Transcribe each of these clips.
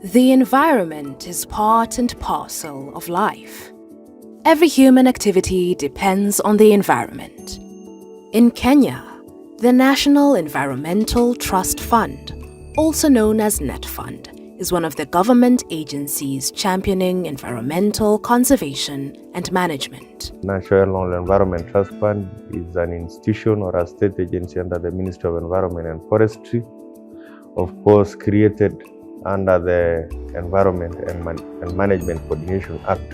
The environment is part and parcel of life. Every human activity depends on the environment. In Kenya, the National Environmental Trust Fund, also known as NETFUND, is one of the government agencies championing environmental conservation and management. National Environment Trust Fund is an institution or a state agency under the Ministry of Environment and Forestry, of course created under the Environment and Management Coordination Act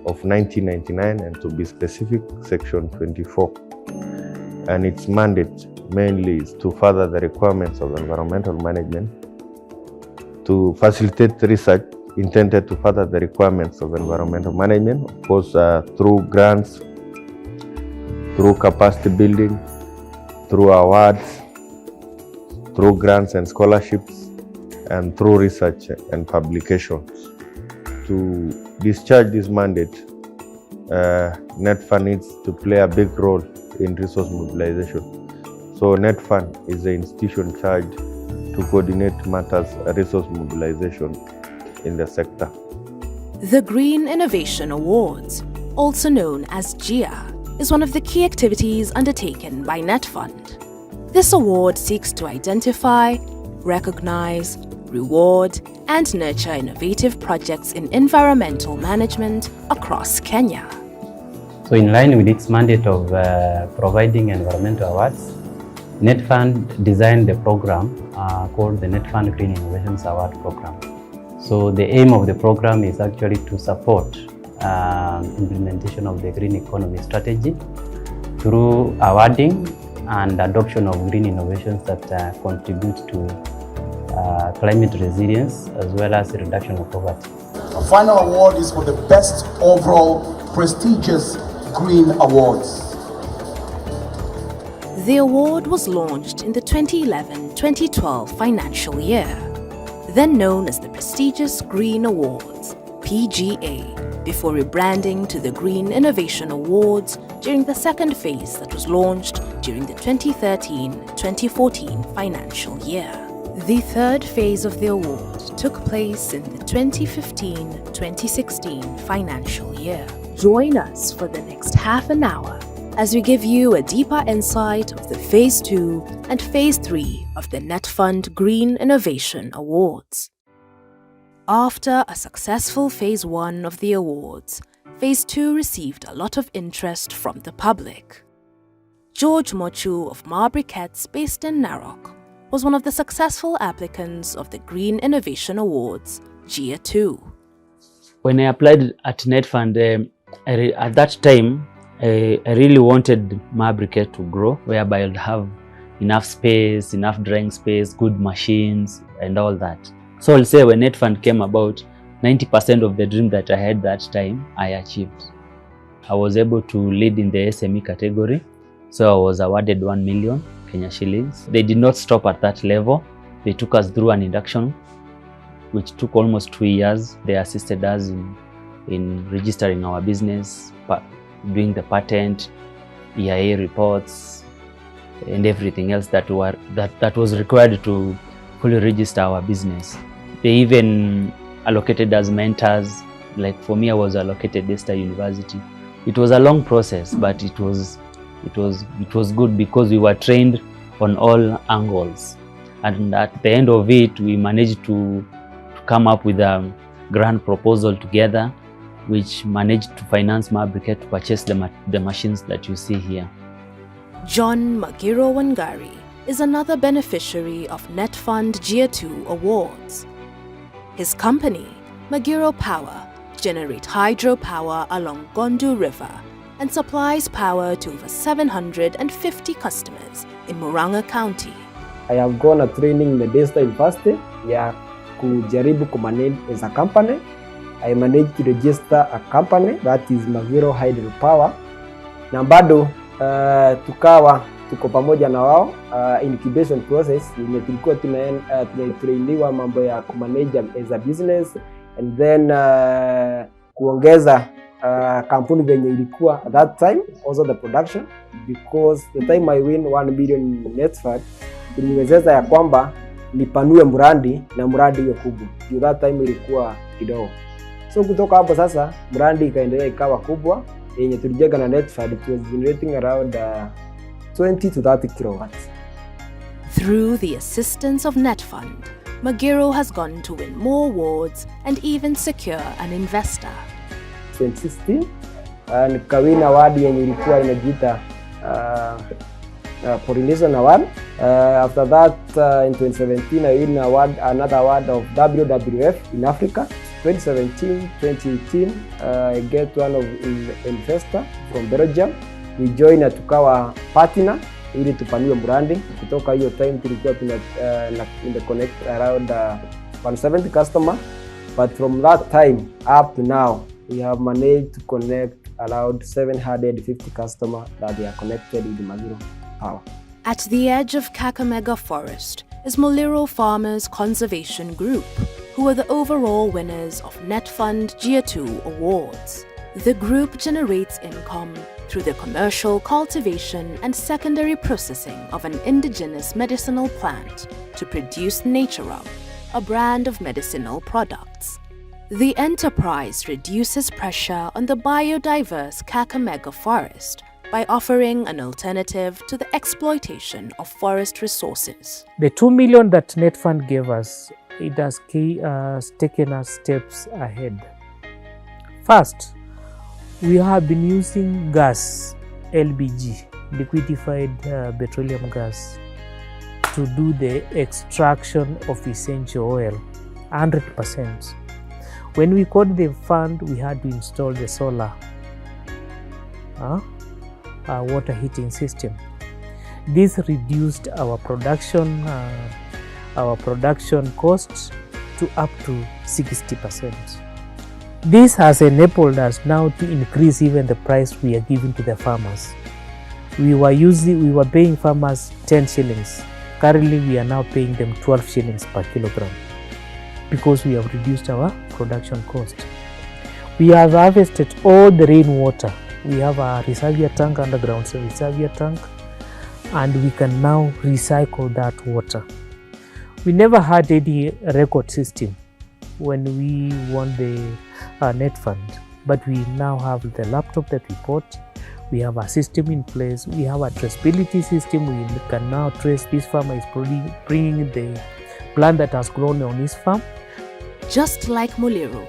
of 1999, and to be specific, Section 24. And its mandate mainly is to further the requirements of environmental management, to facilitate research intended to further the requirements of environmental management, of course through grants, through capacity building, through awards, through grants and scholarships, and through research and publications. To discharge this mandate, NETFUND needs to play a big role in resource mobilization. So NETFUND is the institution charged to coordinate matters resource mobilization in the sector. The Green Innovation Awards, also known as GIA, is one of the key activities undertaken by NETFUND. This award seeks to identify, recognize, reward, and nurture innovative projects in environmental management across Kenya. So in line with its mandate of providing environmental awards, NETFUND designed the program called the NETFUND Green Innovations Award Program. So the aim of the program is actually to support implementation of the green economy strategy through awarding and adoption of green innovations that contribute to climate resilience as well as the reduction of poverty. The final award is for the best overall prestigious Green Awards. The award was launched in the 2011-2012 financial year, then known as the prestigious Green Awards, PGA, before rebranding to the Green Innovation Awards during the second phase that was launched during the 2013-2014 financial year. The third phase of the award took place in the 2015-2016 financial year. Join us for the next half an hour as we give you a deeper insight of the Phase 2 and Phase 3 of the NETFUND Green Innovation Awards. After a successful Phase 1 of the awards, Phase 2 received a lot of interest from the public. George Mochu of Marbriquettes, based in Narok, was one of the successful applicants of the Green Innovation Awards, GIA 2. When I applied at NETFUND, at that time, I really wanted Marbriquette to grow, whereby I'd have enough space, enough drying space, good machines, and all that. So I'll say when NETFUND came about, 90% of the dream that I had that time, I achieved. I was able to lead in the SME category, so I was awarded 1 million Kenya shillings. They did not stop at that level. They took us through an induction, which took almost 2 years. They assisted us in registering our business, doing the patent, EIA reports, and everything else that was required to fully register our business. They even allocated us mentors. Like for me, I was allocated Desta University. It was a long process, but it was good because we were trained on all angles, and at the end of it we managed to come up with a grant proposal together, which managed to finance Marbriquette to purchase the machines that you see here. John Magiro Wangari is another beneficiary of NETFUND GIA 2 awards. His company, Magiro Power, generates hydropower along Gondu River and supplies power to over 750 customers in Murang'a County. I have gone a training in the Desta University ya kujaribu kumanage as a company. I managed to register a company that is Magiro Hydropower. Na bado tuko pamoja na wao incubation process yenye tulikuwa tunatrainiwa mambo ya kumanage as a business, and then kuongeza kampuni venye ilikuwa at that time, also the production, because the time I win 1 million NETFUND iliwezesha ya kwamba nipanue mradi na mradi iwe kubwa. Juu that time ilikuwa kidogo. So kutoka hapo sasa mradi ikaendelea ikawa kubwa yenye tulijenga na NETFUND. It was generating around 20 to 30 kilowatts. Through the assistance of NETFUND, Magiro has gone to win more awards and even secure an investor. 2016 nikawin award yenye ilikuwa inajiita Pollination Award. After that in 2017 I win another award of WWF in Africa. 2017, 2018 I get one of investor from Belgium. We join na tukawa partner ili tupanue branding. Kutoka hiyo time tulikuwa in the connect around 170 customer, but from that time up to now we have managed to connect around 750 customers that they are connected with Magiro Power. At the edge of Kakamega Forest is Muliro Farmers Conservation Group, who are the overall winners of NETFUND GEA2 awards. The group generates income through the commercial cultivation and secondary processing of an indigenous medicinal plant to produce Naturum, a brand of medicinal products. The enterprise reduces pressure on the biodiverse Kakamega forest by offering an alternative to the exploitation of forest resources. The 2 million that NETFUND gave us, it has taken us steps ahead. First, we have been using gas, LBG, liquefied petroleum gas, to do the extraction of essential oil, 100%. When we got the fund, we had to install the solar water heating system. This reduced our production costs to up to 60%. This has enabled us now to increase even the price we are giving to the farmers. We were paying farmers 10 shillings. Currently, we are now paying them 12 shillings per kilogram because we have reduced our production cost. We have harvested all the rainwater. We have a reservoir tank, underground reservoir tank, and we can now recycle that water. We never had any record system when we won the NETFUND, but we now have the laptop that we bought. We have a system in place. We have a traceability system. We can now trace this farmer is bringing the plant that has grown on his farm. Just like Muliro,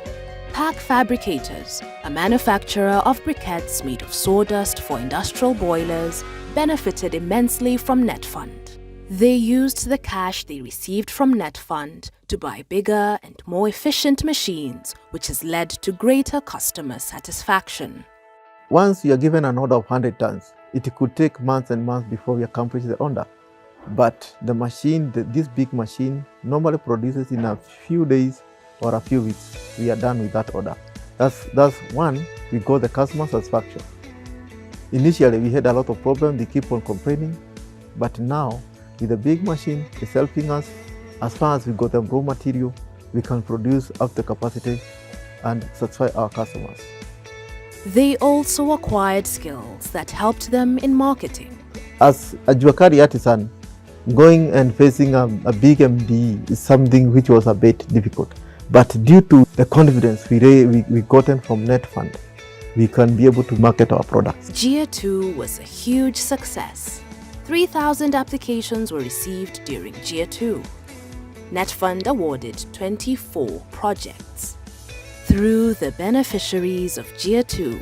Pack Fabricators, a manufacturer of briquettes made of sawdust for industrial boilers, benefited immensely from NETFUND. They used the cash they received from NETFUND to buy bigger and more efficient machines, which has led to greater customer satisfaction. Once you are given an order of 100 tons, it could take months and months before we accomplish the order. But the machine, this big machine, normally produces in a few days or a few weeks. We are done with that order. That's one, we got the customer satisfaction. Initially, we had a lot of problems. They keep on complaining, but now with the big machine, it's helping us. As far as we got the raw material, we can produce up to capacity and satisfy our customers. They also acquired skills that helped them in marketing. As a Juakari artisan, going and facing a big MD is something which was a bit difficult. But due to the confidence we gotten from NETFUND, we can be able to market our products. GEA2 was a huge success. 3,000 applications were received during GEA2. NETFUND awarded 24 projects. Through the beneficiaries of GEA2,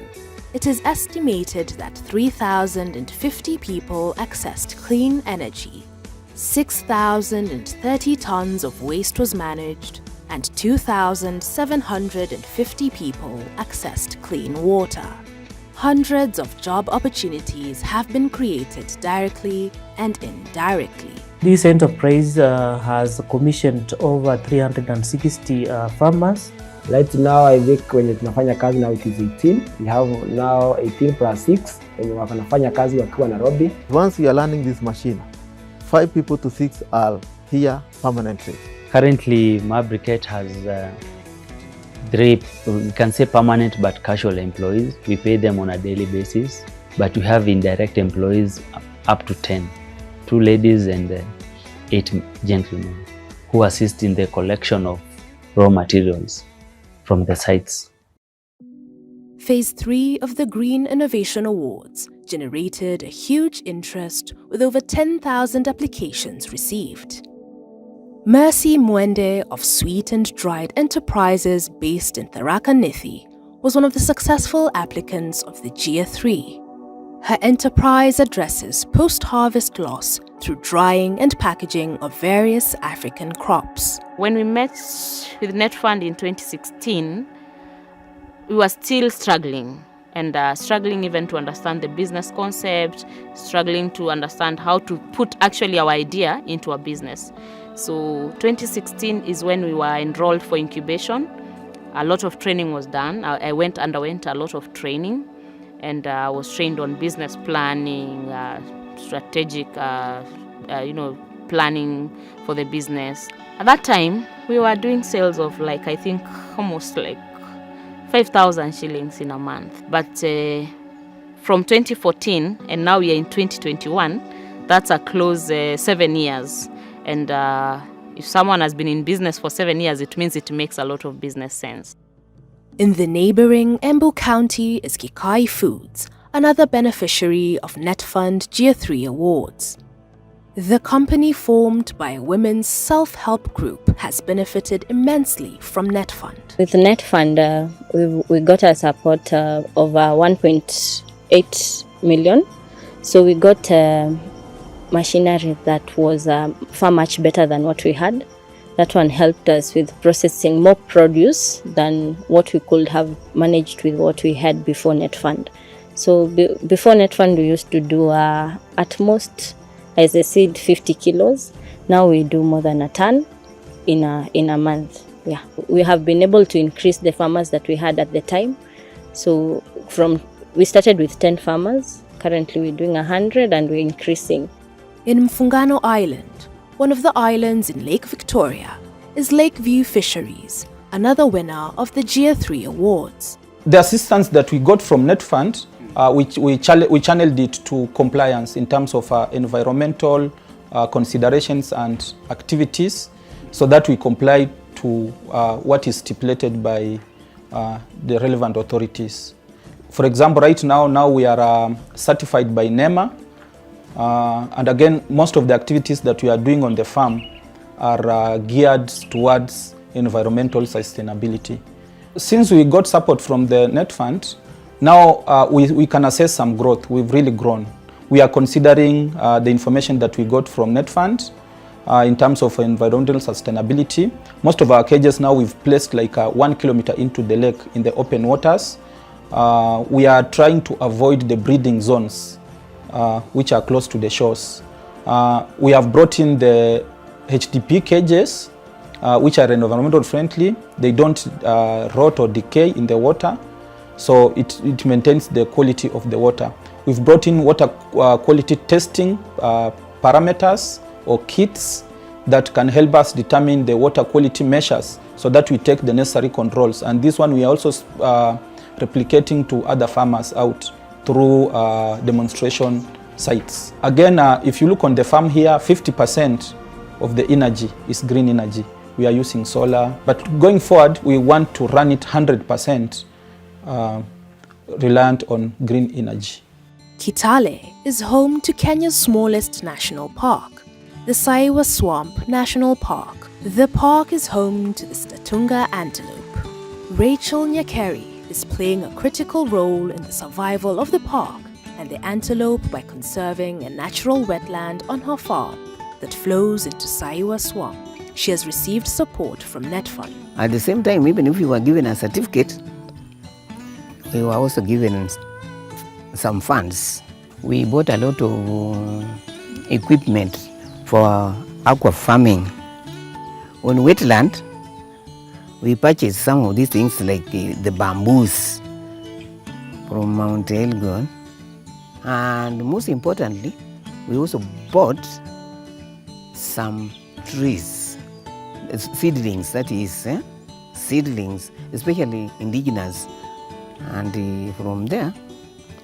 it is estimated that 3,050 people accessed clean energy, 6,030 tons of waste was managed, and 2,750 people accessed clean water. Hundreds of job opportunities have been created directly and indirectly. This enterprise has commissioned over 360 farmers. Right now, I think when tunafanya kazi now it is 18. We have now 18 plus 6 when wanafanya kazi wakiwa Nairobi. Once we are learning this machine, 5 people to 6 are here permanently. Currently, my briquette has 3, we can say permanent but casual employees. We pay them on a daily basis, but we have indirect employees up to 10, 2 ladies and 8 gentlemen. who assist in the collection of raw materials from the sites. Phase 3 of the Green Innovation Awards generated a huge interest with over 10,000 applications received. Mercy Mwende of Sweet and Dried Enterprises based in Tharaka Nithi was one of the successful applicants of the GIA 3. Her enterprise addresses post-harvest loss through drying and packaging of various African crops. When we met with NETFUND in 2016, we were still struggling struggling even to understand the business concept, struggling to understand how to put actually our idea into a business. So 2016 is when we were enrolled for incubation. A lot of training was done. I underwent a lot of training, and I was trained on business planning, strategic, planning for the business. At that time, we were doing sales of I think almost 5,000 shillings in a month. But from 2014 and now we are in 2021, that's a close 7 years. And if someone has been in business for 7 years, it means it makes a lot of business sense. In the neighboring Embu County is Kikai Foods, another beneficiary of NETFUND GIA 3 awards. The company, formed by a women's self-help group, has benefited immensely from NETFUND. With NETFUND, we got a support of 1.8 million. So we got machinery that was far much better than what we had. That one helped us with processing more produce than what we could have managed with what we had before NETFUND. So before NETFUND, we used to do at most, as I said, 50 kilos. Now we do more than a ton in a month. Yeah, we have been able to increase the farmers that we had at the time. So we started with 10 farmers. Currently we're doing 100 and we're increasing. In Mfungano Island, one of the islands in Lake Victoria, is Lakeview Fisheries, another winner of the GIA 3 awards. The assistance that we got from NETFUND, we channeled it to compliance in terms of environmental considerations and activities, so that we comply to what is stipulated by the relevant authorities. For example, right now we are certified by NEMA, and again, most of the activities that we are doing on the farm are geared towards environmental sustainability. Since we got support from the NETFUND, now we can assess some growth. We've really grown. We are considering the information that we got from NETFUND in terms of environmental sustainability. Most of our cages now we've placed 1 kilometer into the lake in the open waters. We are trying to avoid the breeding zones which are close to the shores. We have brought in the HDP cages which are environmental friendly. They don't rot or decay in the water, so it maintains the quality of the water. We've brought in water quality testing parameters or kits that can help us determine the water quality measures, so that we take the necessary controls. And this one we are also replicating to other farmers out through demonstration sites. Again, if you look on the farm here, 50% of the energy is green energy. We are using solar, but going forward, we want to run it 100% reliant on green energy. Kitale is home to Kenya's smallest national park, the Saiwa Swamp National Park. The park is home to the Statunga antelope. Rachel Nyakeri is playing a critical role in the survival of the park and the antelope by conserving a natural wetland on her farm that flows into Saiwa Swamp. She has received support from NETFUND. At the same time, even if we were given a certificate, we were also given some funds. We bought a lot of equipment for aqua farming. On wetland, we purchased some of these things like the bamboos from Mount Elgon. And most importantly, we also bought some trees, seedlings, that is, seedlings, especially indigenous. And from there,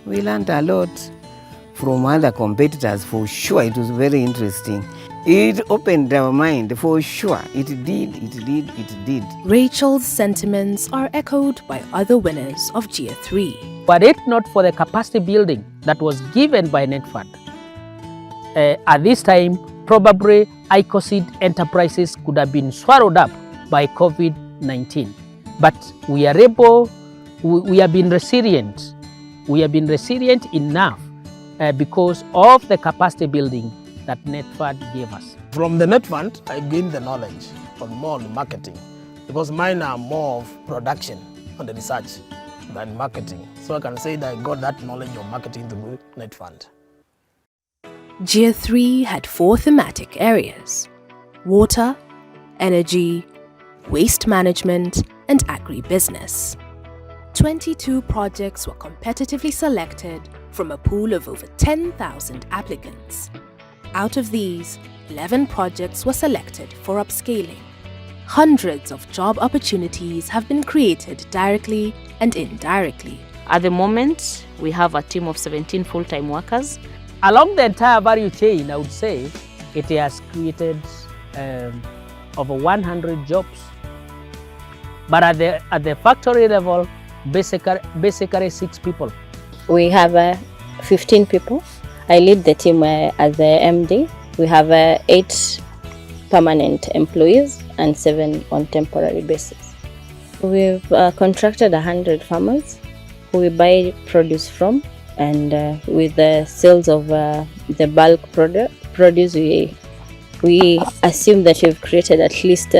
we learned a lot from other competitors, for sure. It was very interesting. It opened our mind, for sure. It did. Rachel's sentiments are echoed by other winners of Year 3. Were it not for the capacity building that was given by NETFUND, at this time, probably ICOSID enterprises could have been swallowed up by COVID-19. But we are able, we have been resilient. We have been resilient enough because of the capacity building that NETFUND gave us. From the NETFUND, I gained the knowledge more on marketing, because mine are more of production and the research than marketing. So I can say that I got that knowledge of marketing through NETFUND. Year 3 had 4 thematic areas: water, energy, waste management, and agribusiness. 22 projects were competitively selected from a pool of over 10,000 applicants. Out of these, 11 projects were selected for upscaling. Hundreds of job opportunities have been created directly and indirectly. At the moment, we have a team of 17 full-time workers. Along the entire value chain, I would say it has created over 100 jobs. But at the factory level, basically 6 people. We have 15 people. I lead the team as the MD. We have 8 permanent employees and 7 on temporary basis. We've contracted 100 farmers who we buy produce from, and with the sales of the bulk produce, we assume that we've created at least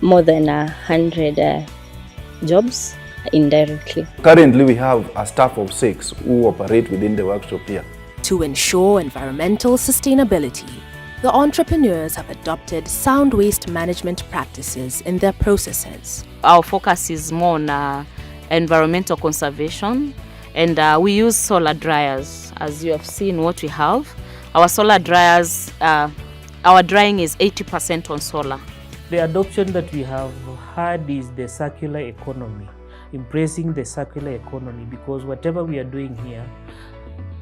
more than 100 jobs indirectly. Currently, we have a staff of 6 who operate within the workshop here. To ensure environmental sustainability, the entrepreneurs have adopted sound waste management practices in their processes. Our focus is more on environmental conservation, and we use solar dryers. As you have seen what we have, our solar dryers, our drying is 80% on solar. The adoption that we have had is the circular economy, embracing the circular economy, because whatever we are doing here,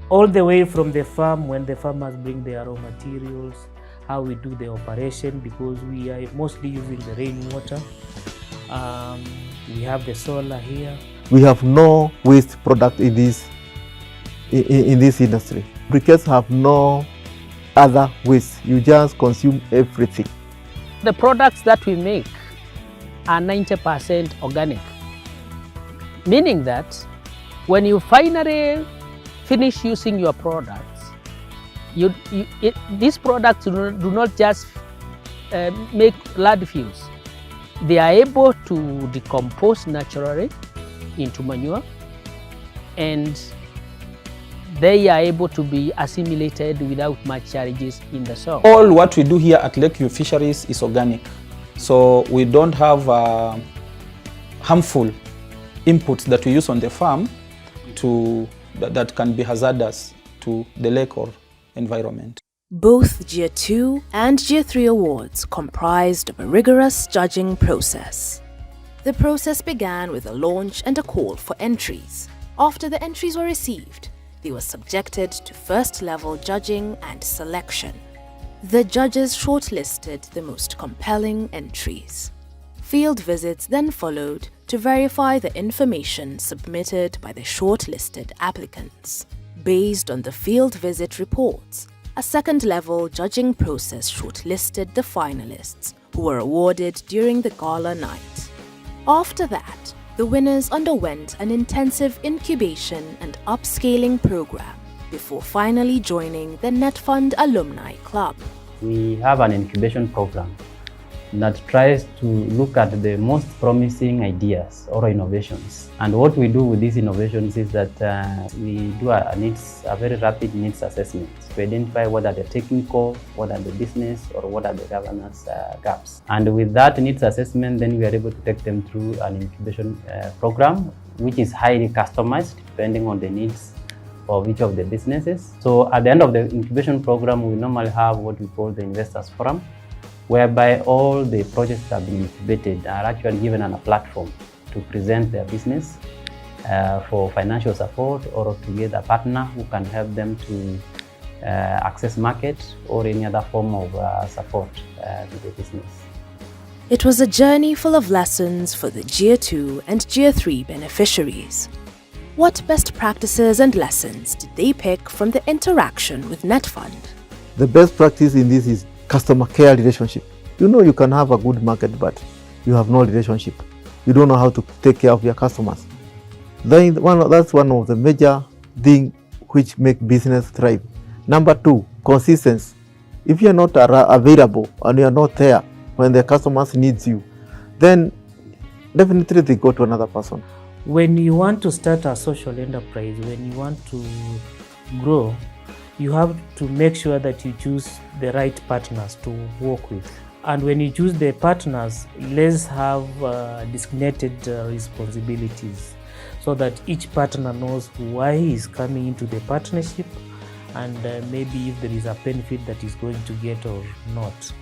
all the way from the farm, when the farmers bring their raw materials, how we do the operation, because we are mostly using the rainwater. We have the solar here. We have no waste product in this industry. Briquettes have no other waste. You just consume everything. The products that we make are 90% organic, meaning that when you finally finish using your products, these products do not just make landfills. They are able to decompose naturally into manure, and they are able to be assimilated without much charges in the soil. All what we do here at Lakeview Fisheries is organic. So we don't have harmful inputs that we use on the farm that can be hazardous to the lake or environment. Both Year 2 and Year 3 awards comprised of a rigorous judging process. The process began with a launch and a call for entries. After the entries were received, they were subjected to first-level judging and selection. The judges shortlisted the most compelling entries. Field visits then followed to verify the information submitted by the shortlisted applicants. Based on the field visit reports, a second-level judging process shortlisted the finalists, who were awarded during the gala night. After that, the winners underwent an intensive incubation and upscaling program before finally joining the NETFUND Alumni Club. We have an incubation program that tries to look at the most promising ideas or innovations. And what we do with these innovations is that we do a very rapid needs assessment to identify what are the technical, what are the business, or what are the governance gaps. And with that needs assessment, then we are able to take them through an incubation program, which is highly customized depending on the needs of each of the businesses. So at the end of the incubation program, we normally have what we call the Investors Forum, whereby all the projects that have been incubated are actually given on a platform to present their business for financial support or to get a partner who can help them to access market or any other form of support to the business. It was a journey full of lessons for the Gear 2 and Gear 3 beneficiaries. What best practices and lessons did they pick from the interaction with NETFUND? The best practice in this is customer care relationship. You know you can have a good market, but you have no relationship. You don't know how to take care of your customers. Then that's one of the major things which make business thrive. Number 2, consistency. If you're not available and you're not there when the customers needs you, then definitely they go to another person. When you want to start a social enterprise, when you want to grow, you have to make sure that you choose the right partners to work with. And when you choose the partners, let's have designated responsibilities so that each partner knows why he is coming into the partnership and maybe if there is a benefit that he's going to get or not.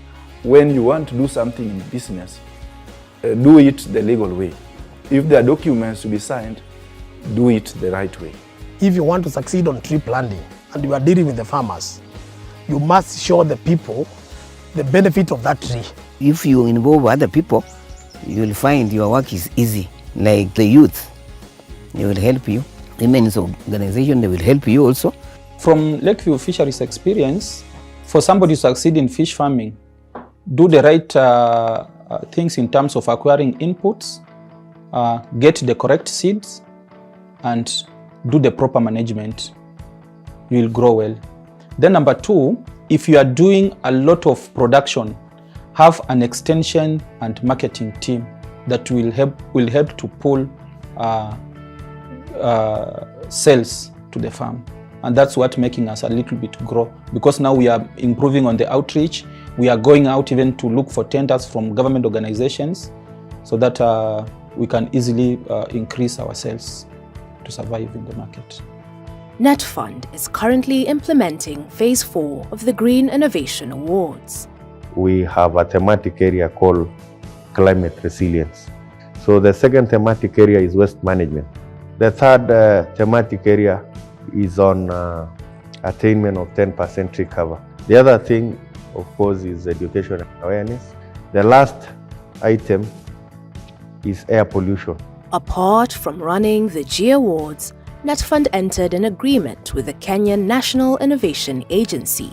When you want to do something in business, do it the legal way. If there are documents to be signed, do it the right way. If you want to succeed on tree planting and you are dealing with the farmers, you must show the people the benefit of that tree. If you involve other people, you will find your work is easy. Like the youth, they will help you. Women's organization, they will help you also. From Lakeview Fisheries experience, for somebody to succeed in fish farming, do the right things in terms of acquiring inputs, get the correct seeds, and do the proper management. You will grow well. Then number 2, if you are doing a lot of production, have an extension and marketing team that will help to pull sales to the farm. And that's what making us a little bit grow, because now we are improving on the outreach. We are going out even to look for tenders from government organizations so that we can easily increase our sales to survive in the market. NETFUND is currently implementing Phase 4 of the Green Innovation Awards. We have a thematic area called climate resilience. So the second thematic area is waste management. The third thematic area is on attainment of 10% tree cover. The other thing, of course, is education and awareness. The last item is air pollution. Apart from running the G Awards, NETFUND entered an agreement with the Kenyan National Innovation Agency,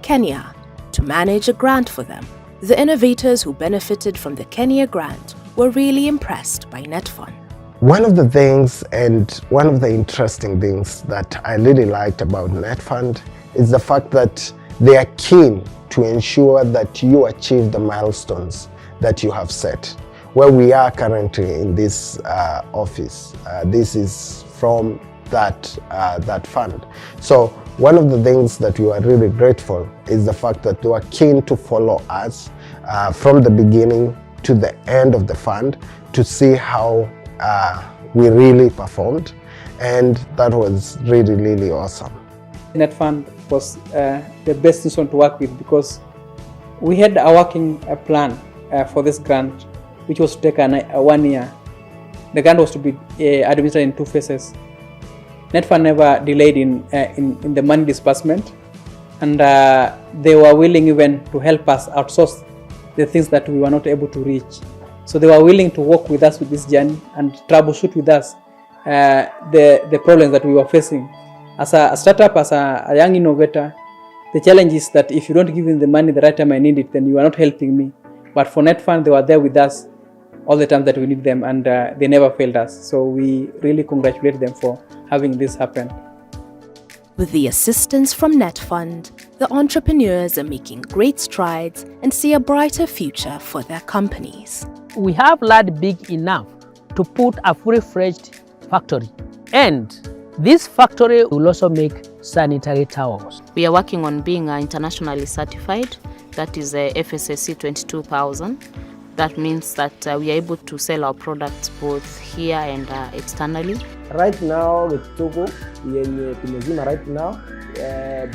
Kenya, to manage a grant for them. The innovators who benefited from the Kenya grant were really impressed by NETFUND. One of the things and one of the interesting things that I really liked about NETFUND is the fact that they are keen to ensure that you achieve the milestones that you have set. Where we are currently in this office, this is from that fund. So one of the things that we are really grateful is the fact that they are keen to follow us from the beginning to the end of the fund to see how we really performed, and that was really, really awesome. NETFUND was the best institution to work with because we had a working plan for this grant, which was to take 1 year. The grant was to be administered in 2 phases. NETFUND never delayed in the money disbursement, and they were willing even to help us outsource the things that we were not able to reach. So they were willing to work with us with this journey and troubleshoot with us the problems that we were facing. As a startup, as a young innovator, the challenge is that if you don't give me the money the right time I need it, then you are not helping me. But for NETFUND, they were there with us all the time that we need them, and they never failed us. So we really congratulate them for having this happen. With the assistance from NETFUND, the entrepreneurs are making great strides and see a brighter future for their companies. We have learned big enough to put a fully-fledged factory, and this factory will also make sanitary towels. We are working on being internationally certified, that is a FSSC 22000. That means that we are able to sell our products both here and externally. Right now, with Togo, yenye tumezima right now,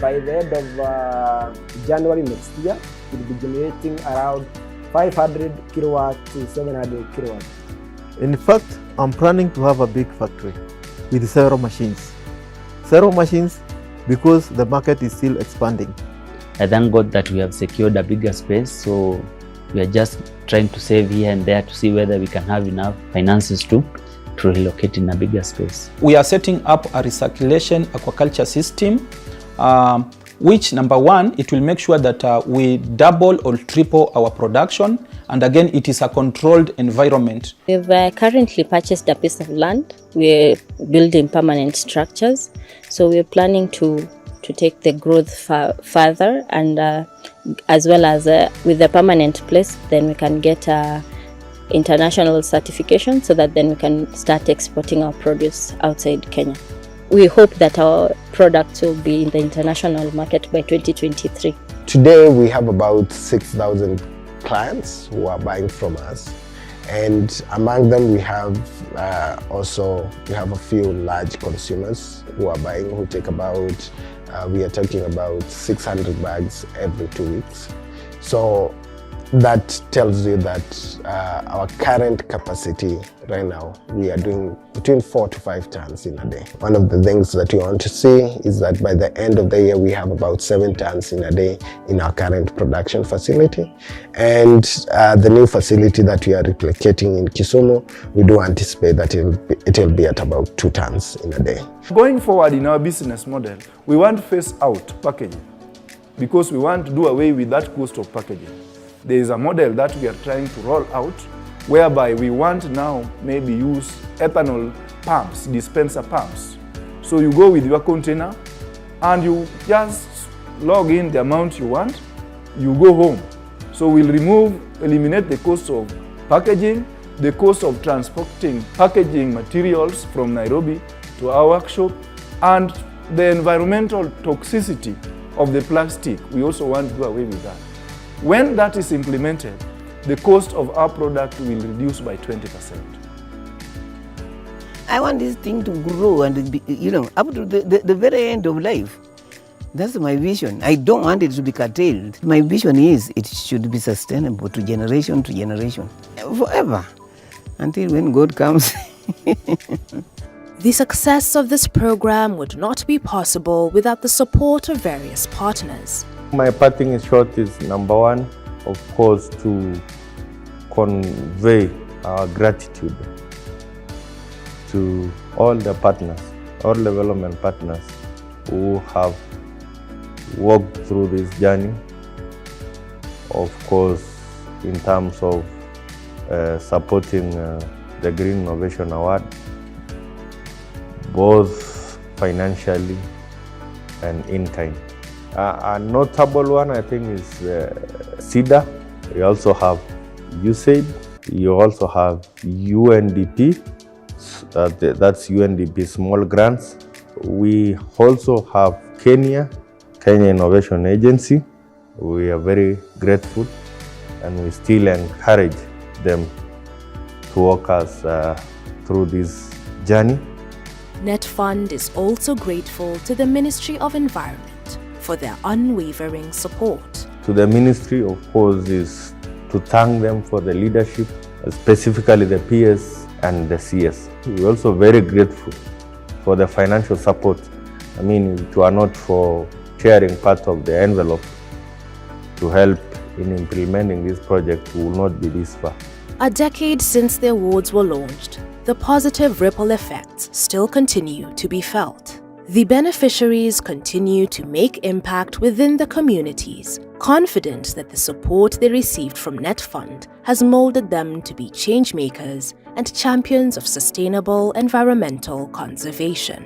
by the end of January next year, we'll be generating around 500 kilowatt to 700 kilowatt. In fact, I'm planning to have a big factory. with several machines. Several machines because the market is still expanding. I thank God that we have secured a bigger space, so we are just trying to save here and there to see whether we can have enough finances to relocate in a bigger space. We are setting up a recirculation aquaculture system, which number one, it will make sure that we double or triple our production, and again, it is a controlled environment. We've currently purchased a piece of land. We're building permanent structures, so we're planning to take the growth further, and as well as with the permanent place, then we can get international certification, so that then we can start exporting our produce outside Kenya. We hope that our products will be in the international market by 2023. Today we have about 6,000 clients who are buying from us, and among them we have a few large consumers who are buying, who take about we are talking about 600 bags every 2 weeks. So that tells you that our current capacity right now, we are doing between 4 to 5 tons in a day. One of the things that we want to see is that by the end of the year, we have about 7 tons in a day in our current production facility. And the new facility that we are replicating in Kisumu, we do anticipate that it will be at about 2 tons in a day. Going forward in our business model, we want to phase out packaging because we want to do away with that cost of packaging. There is a model that we are trying to roll out whereby we want now maybe use ethanol pumps, dispenser pumps. So you go with your container and you just log in the amount you want, you go home. So we'll eliminate the cost of packaging, the cost of transporting packaging materials from Nairobi to our workshop, and the environmental toxicity of the plastic. We also want to do away with that. When that is implemented, the cost of our product will reduce by 20%. I want this thing to grow and be, up to the very end of life. That's my vision. I don't want it to be curtailed. My vision is it should be sustainable to generation, forever, until when God comes. The success of this program would not be possible without the support of various partners. My parting in short is, number one, of course, to convey our gratitude to all the partners, all development partners who have walked through this journey. Of course, in terms of supporting the Green Innovation Award, both financially and in kind. A notable one, I think, is CEDA. We also have USAID. You also have UNDP. That's UNDP small grants. We also have Kenya Innovation Agency. We are very grateful, and we still encourage them to walk us through this journey. NETFUND is also grateful to the Ministry of Environment for their unwavering support. To the ministry, of course, is to thank them for the leadership, specifically the PS and the CS. We're also very grateful for the financial support. I mean, if it were not for sharing part of the envelope to help in implementing this project, we will not be this far. A decade since the awards were launched, the positive ripple effects still continue to be felt. The beneficiaries continue to make impact within the communities, confident that the support they received from NETFUND has molded them to be change makers and champions of sustainable environmental conservation.